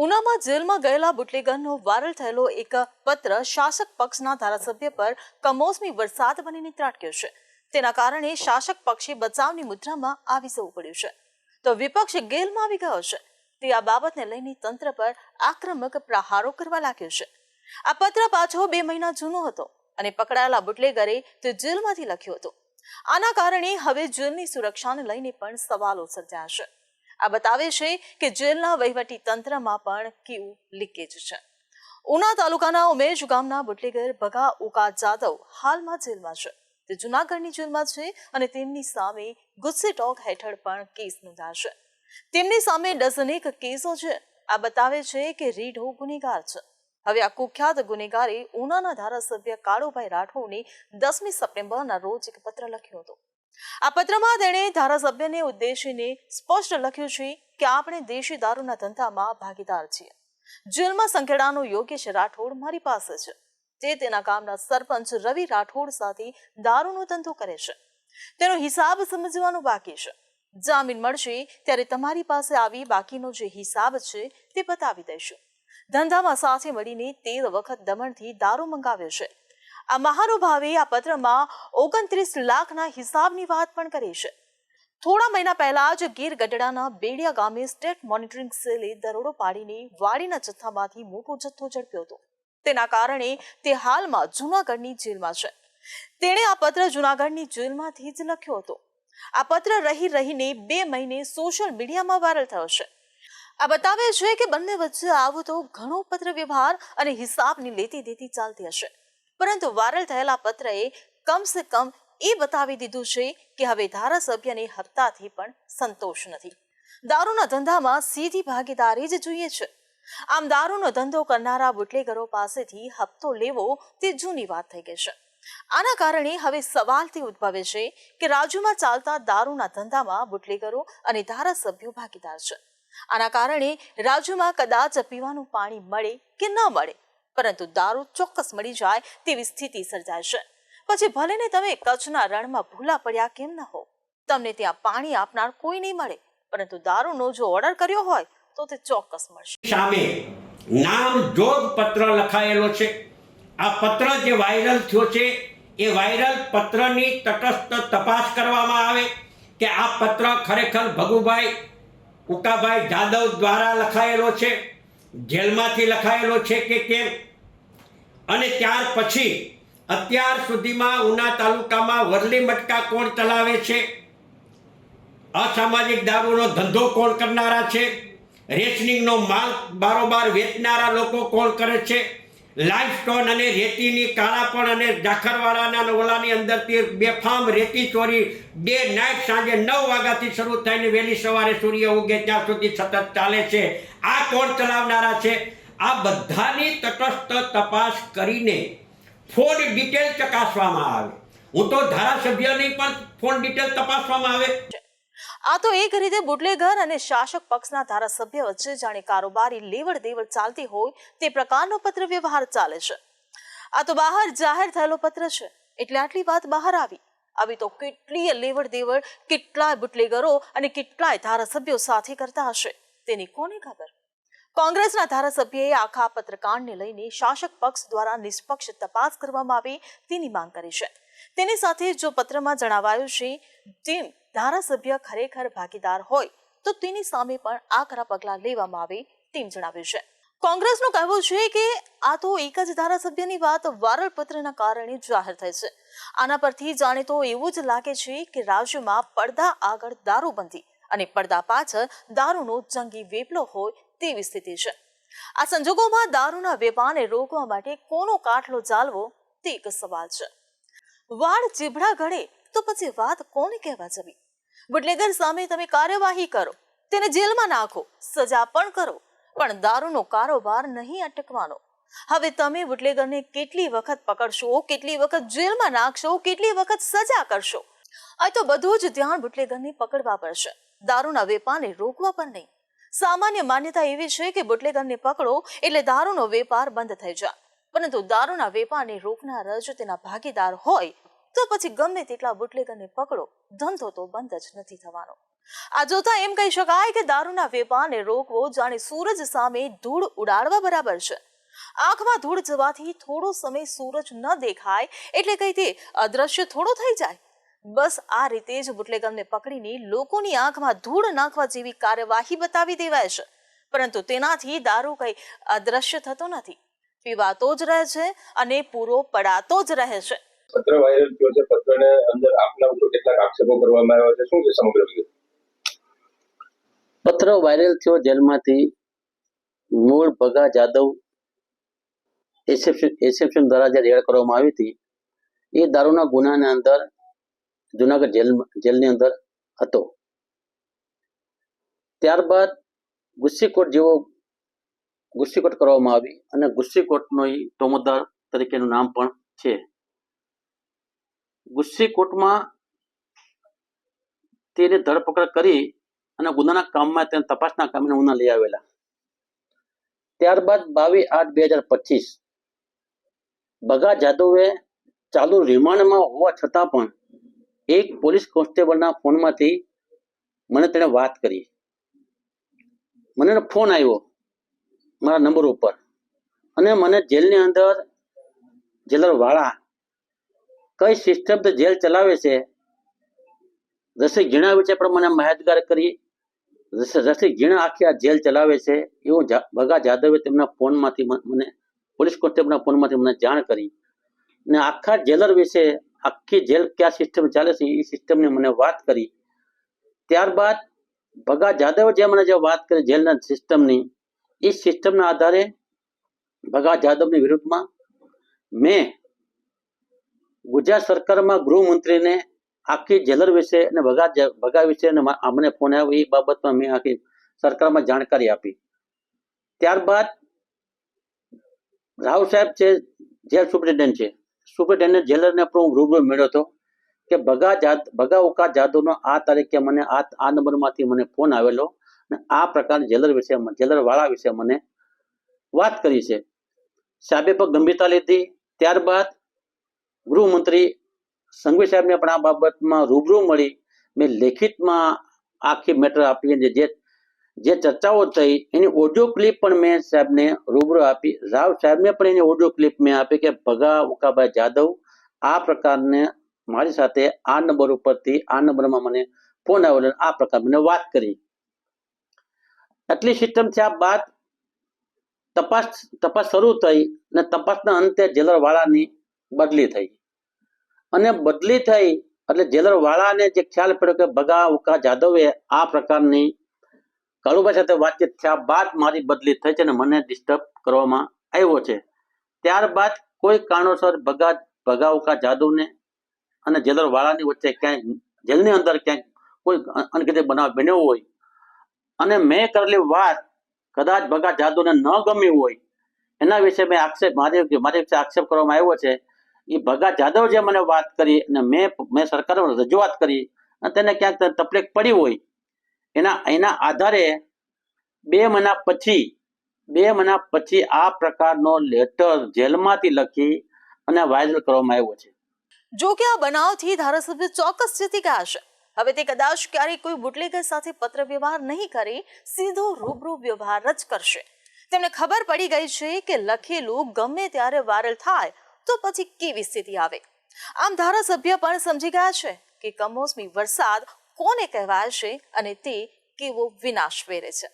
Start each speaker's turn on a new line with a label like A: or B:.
A: ઉનામાં જેલમાં ગયેલા બુટલેગરનો વાયરલ થયેલો એક પત્ર શાસક પક્ષના ધારાસભ્ય પર કમોસમી વરસાદ બનીને ત્રાટક્યો છે। તેના કારણે શાસક પક્ષે બચાવની મુદ્રામાં આવી જવું પડ્યું છે, તો વિપક્ષ ગેલમાં આવી ગયો છે। તે આ બાબતને લઈને તંત્ર પર આક્રમક પ્રહારો કરવા લાગ્યો છે। આ પત્ર પાછો 2 મહિના જૂનો હતો અને પકડાયેલા બુટલેગરે તે જેલમાંથી લખ્યો હતો। આના કારણે હવે જેલની સુરક્ષાને લઈને પણ સવાલો સર્જાયા છે। આ બતાવે છે કે જેલના વહીવટી તંત્રમાં પણ કેવું લીકેજ છે। ઉના તાલુકાના ઉમેશ ગામના બુટલેગર ભગા ઉકા જાદવ હાલમાં જેલમાં છે। તે જૂનાગઢની જેલમાં છે અને તેમની સામે ગુસ્સે ટોક હેઠળ પણ કેસ નોંધાશે। તેમની સામે ડઝનેક કેસો છે। આ બતાવે છે કે રીઢો ગુનેગાર છે। હવે આ કુખ્યાત ગુનેગારે ઉનાના ધારાસભ્ય કાળુભાઈ રાઠોડને 10મી સપ્ટેમ્બરના રોજ એક પત્ર લખ્યો હતો। આ પત્રમાં તેણે ધારાસભ્યને ઉદ્દેશીને સ્પષ્ટ લખ્યું છે કે આપણે દેશી દારૂના ધંધામાં ભાગીદાર છીએ। જેલમાં સંખેડાનો યોગેશ રાઠોડ મારી પાસે છે। તે તેના ગામના સરપંચ રવિ રાઠોડ સાથે દારૂનો ધંધો કરે છે। તેનો હિસાબ સમજવાનો બાકી છે। જામીન મળશે ત્યારે તમારી પાસે આવી બાકીનો જે હિસાબ છે તે બતાવી દઈશું। ધંધામાં સાથે મળીને 13 વખત દમણથી દારૂ મંગાવ્યો છે। આ મહાનુભાવે આ પત્રમાં 29 લાખના હિસાબની વાત પણ કરી છે। થોડા મહિના પહેલા જ ગીર ગઢડાના બેડિયા ગામે સ્ટેટ મોનિટરિંગ સેલે દરોડો પાડીને વાડીના જથ્થામાંથી મોટો જથ્થો ઝડપ્યો હતો। તેના કારણે તે હાલમાં જૂનાગઢની જેલમાં છે। તેણે આ પત્ર જૂનાગઢની જેલમાંથી જ લખ્યો હતો। આ પત્ર રહીને 2 મહિને સોશિયલ મીડિયામાં વાયરલ થયો છે। આ બતાવે છે કે બંને વચ્ચે આવો તો ઘણો પત્ર વ્યવહાર અને હિસાબની લેતી દેતી ચાલતી હશે, પરંતુ વાયરલ થયેલા પત્રએ કમસે કમ એ બતાવી દીધું છે કે હવે ધારાસભ્યને હપ્તાથી પણ સંતોષ નથી। દારૂના ધંધામાં સીધી ભાગીદારી જ જોઈએ છે। આમ દારૂનો ધંધો કરનારા બુટલેગરો પાસેથી હપ્તો લેવો તે જૂની વાત થઈ ગઈ છે। આના કારણે હવે સવાલ તે ઉદ્ભવે છે કે રાજ્યમાં ચાલતા દારૂના ધંધામાં બુટલેગરો અને ધારાસભ્યો ભાગીદાર છે। આના કારણે રાજ્યમાં કદાચ પીવાનું પાણી મળે કે ન મળે, પરંતુ દારૂ ચોક્કસ મળી જાય તેવી સ્થિતિ સર્જાય છે। પછી ભલે ને તમે કચ્છના રણમાં ભૂલા પડ્યા કેમ ન હો, તમને ત્યાં પાણી આપનાર કોઈ નહીં મળે, પરંતુ દારૂનો જો ઓર્ડર કર્યો હોય તો તે ચોક્કસ મળશે।
B: સામે નામ જોગ પત્ર લખાયેલો છે। આ પત્ર જે વાયરલ થયો છે એ વાયરલ પત્રની તટસ્થ તપાસ કરવામાં આવે કે આ પત્ર ખરેખર ભગુભાઈ ઉકાભાઈ જાદવ દ્વારા લખાયેલો છે, જેલમાંથી લખાયેલો છે કે કેમ, અને ત્યાર પછી અત્યાર સુધીમાં ઉના તાલુકામાં વરલી મટકા કોણ ચલાવે છે, અસામાજિક દારૂનો ધંધો કોણ કરનારા છે, રેશનિંગનો માલ બારોબાર વેચનારા લોકો કોણ કરે છે, લાઇમસ્ટોન અને રેતીની કાળાપણ અને જાખરવાડાના ઓલાની અંદરથી બેફામ રેતી ચોરી ડે નાઇટ સાંજે 9 વાગ્યાથી શરૂ થઈને વહેલી સવારે સૂર્ય ઉગે ત્યાં સુધી સતત ચાલે છે, આ કોણ ચલાવનારા છે? આ બધાની તટસ્થ તપાસ કરીને ફોન ડિટેલ ચકાસવામાં આવે। હું તો ધારાસભ્યની પણ ફોન ડિટેલ તપાસવામાં આવે।
A: આ તો એક રીતે બુટલેગર અને શાસક પક્ષના ધારાસભ્ય વચ્ચે જાણે કારોબારી લેવડ દેવડ ચાલતી હોય તે પ્રકારનો પત્ર વ્યવહાર ચાલે છે। આ તો બહાર જાહેર થયેલો પત્ર છે એટલે આટલી વાત બહાર આવી તો કેટલીય લેવડ દેવડ કેટલાય બુટલેગરો અને કેટલાય ધારાસભ્યો સાથે કરતા હશે તેની કોને ખબર। કોંગ્રેસના ધારાસભ્યએ આખા પત્રકાંડને લઈને શાસક પક્ષ દ્વારા નિષ્પક્ષ તપાસ કરવામાં આવે તેની માંગ કરી છે। તેની સાથે જો પત્રમાં જણાવાયું છે તેમ ધારાસભ્ય ખરેખર ભાગીદાર હોય તો તેની સામે પણ આકરા પગલાં લેવામાં આવે તેમ જણાવ્યું છે। કોંગ્રેસનું કહેવું છે કે આ તો એક જ ધારાસભ્યની વાત વાયરલ પત્રના કારણે જાહેર થઈ છે। આના પરથી જાણે તો એવું જ લાગે છે કે રાજ્યમાં પડદા આગળ દારૂબંધી અને પડદા પાછળ દારૂનો જંગી વેપલો હોય તેવી સ્થિતિ છે। આ સંજોગોમાં દારૂના વેપારને રોકવા માટે કોનો કાટલો ચાલવો તે એક સવાલ છે। વાળ ચીભડા ગળે તો પછી વાત કોને કહેવા જવી? બુટલેગર સામે તમે કાર્યવાહી કરો, તેને જેલમાં નાખો, સજા પણ કરો, પણ દારૂનો કારોબાર નહીં અટકવાનો। હવે તમે બુટલેગરને કેટલી વખત પકડશો, કેટલી વખત જેલમાં નાખશો, કેટલી વખત સજા કરશો? આ તો બધું જ ધ્યાન બુટલેગરને પકડવા પડશે, દારૂના વેપારને રોકવા પર નહીં। સામાન્ય માન્યતા એવી છે કે બુટલેગરને પકડો એટલે દારૂનો વેપાર બંધ થઈ જાય, પરંતુ દારૂના વેપારને રોકનાર જ તેના ભાગીદાર હોય તો પછી ગમે તેટલા બુટલેગરને પકડો, ધંધો તો બંધ જ નથી થવાનો। આ જોતા એમ કહી શકાય કે દારૂના વેપારને રોકવો જાણે સૂરજ સામે ધૂળ ઉડાડવા બરાબર છે. આંખમાં ધૂળ જવાથી થોડો સમય સૂરજ ન દેખાય એટલે કઈ તે અદ્રશ્ય થોડો થઈ જાય. બસ આ રીતે જ બુટલેગરને પકડીને લોકોની આંખમાં ધૂળ નાખવા જેવી કાર્યવાહી બતાવી દેવાય છે. પરંતુ તેનાથી દારૂ કઈ અદ્રશ્ય થતો નથી, પીવાતો જ રહે છે અને પૂરો પડાતો જ રહે છે.
C: પત્ર વાયરલ થયો છે. પત્રને અંદર આપના ઉપર કેટલાક આક્ષેપો કરવામાં આવ્યા છે. શું છે સમગ્ર વિગત?
D: પત્ર વાયરલ થયો જેલમાંથી મૂળ ભગા જાદવ એસએફએમ દ્વારા જે રેડ કરવામાં આવી હતી એ દારૂના ગુનાની અંદર જુનાગઢ જેલની અંદર હતો. ત્યારબાદ ગુસ્સીકોટ કરવામાં આવી અને ગુસ્સીકોટનો એ ટોમદાર તરીકેનું નામ પણ છે. ગુસ્સીકોટમાં તેને ધરપકડ કરી અને ગુનાના કામમાં તેને તપાસના કામને ઉના લઈ આવેલા. ત્યારબાદ 22/8/2025 ભગા જાદવે ચાલુ રિમાન્ડમાં હોવા છતાં પણ એક પોલીસ કોન્સ્ટેબલના ફોનમાંથી મને તેણે વાત કરી. મને ફોન આવ્યો મારા નંબર ઉપર અને મને જેલની અંદર જેલર વાળા કઈ સિસ્ટમથી જેલ ચલાવે છે રસિક ઝીણા વિશે પણ મને માહિતગાર કરી. રસિક ઝીણા આખી આ જેલ ચલાવે છે એવું ભગા જાદવે તેમના ફોનમાંથી મને પોલીસ કોન્સ્ટેબલના ફોનમાંથી મને જાણ કરી અને આખા જેલર વિશે આખી જેલ કયા સિસ્ટમ ચાલે છે એ સિસ્ટમની મને વાત કરી. ત્યારબાદ ભગા જાદવે જે મને જે વાત કરી જેલના સિસ્ટમની, એ સિસ્ટમના આધારે ભગા જાદવની વિરુદ્ધમાં મેં ગુજરાત સરકારમાં ગૃહમંત્રીને આખી જેલર વિશે અને ભગા વિશે અમને ફોન આવ્યો એ બાબતમાં મેં આખી સરકારમાં જાણકારી આપી. ત્યારબાદ રાવ સાહેબ છે જેલ સુપ્રિન્ટેન્ડન્ટ છે, સુપ્રિન્ટેન્ડન્ટ જેલરને પણ હું રૂબરૂ મળ્યો હતો કે ભગા ઉકા જાદવનો આ તારીખે મને આ નંબરમાંથી મને ફોન આવેલો અને આ પ્રકારની જેલર વાળા વિશે મને વાત કરી છે. સાહેબે પણ ગંભીરતા લીધી. ત્યારબાદ ગૃહમંત્રી સંઘવી સાહેબને પણ આ બાબતમાં રૂબરૂ મળી મેં લેખિતમાં આખી મેટર આપી. જે ચર્ચાઓ થઈ એની ઓડિયો ક્લિપ પણ મેં સાહેબને રૂબરૂ આપી. રાવ સાહેબને પણ એની ઓડિયો ક્લિપ મેં આપી કે ભગા ઉકાભાઈ જાદવ આ પ્રકારને મારી સાથે આ નંબર ઉપરથી આ નંબરમાં મને ફોન આવેલો આ પ્રકાર મને વાત કરી. આટલી સિસ્ટમ થયા બાદ તપાસ શરૂ થઈ અને તપાસના અંતે જેલર વાળાની બદલી થઈ અને બદલી થઈ એટલે જેલર વાળાને જે ખ્યાલ પડ્યો કે ભગા ઉકા જાદવે આ પ્રકારની કાળુભાઈ સાથે વાતચીત થયા બાદ મારી બદલી થઈ છે અને મને ડિસ્ટર્બ કરવામાં આવ્યો છે. ત્યારબાદ કોઈ કારણોસર ભગા ઉકા જાદવને અને જેલર વાળાની વચ્ચે ક્યાંય જેલની અંદર ક્યાંક કોઈ અનગતિ બનાવ બન્યો હોય અને મેં કરેલી વાત કદાચ ભગા જાદવને ન ગમી હોય એના વિશે મારી વિશે આક્ષેપ કરવામાં આવ્યો છે. એ ભગા જાદવ જે મને વાત કરી અને મેં સરકારમાં રજૂઆત કરી અને તેને ક્યાંક તકલીફ પડી હોય એના આધારે 2 મહિના પછી આ પ્રકારનો લેટર જેલમાંથી લખી અને વાયરલ કરવામાં આવ્યો છે.
A: જો કે આ બનાવથી ધારાસભ્ય ચોક્કસ જીતી ગયા છે. હવે તે કદાચ ક્યારેય કોઈ બુટલેગર સાથે પત્ર વ્યવહાર નહીં કરે, સીધો રૂબરૂ વ્યવહાર જ કરશે. તેમને ખબર પડી ગઈ છે કે લખેલું ગમે ત્યારે વાયરલ થાય તો પછી કેવી સ્થિતિ આવે. આમ ધારાસભ્ય પણ સમજી ગયા છે કે કમોસમી વરસાદ કોને કહેવાય છે અને તે કેવો વિનાશ વેરે છે.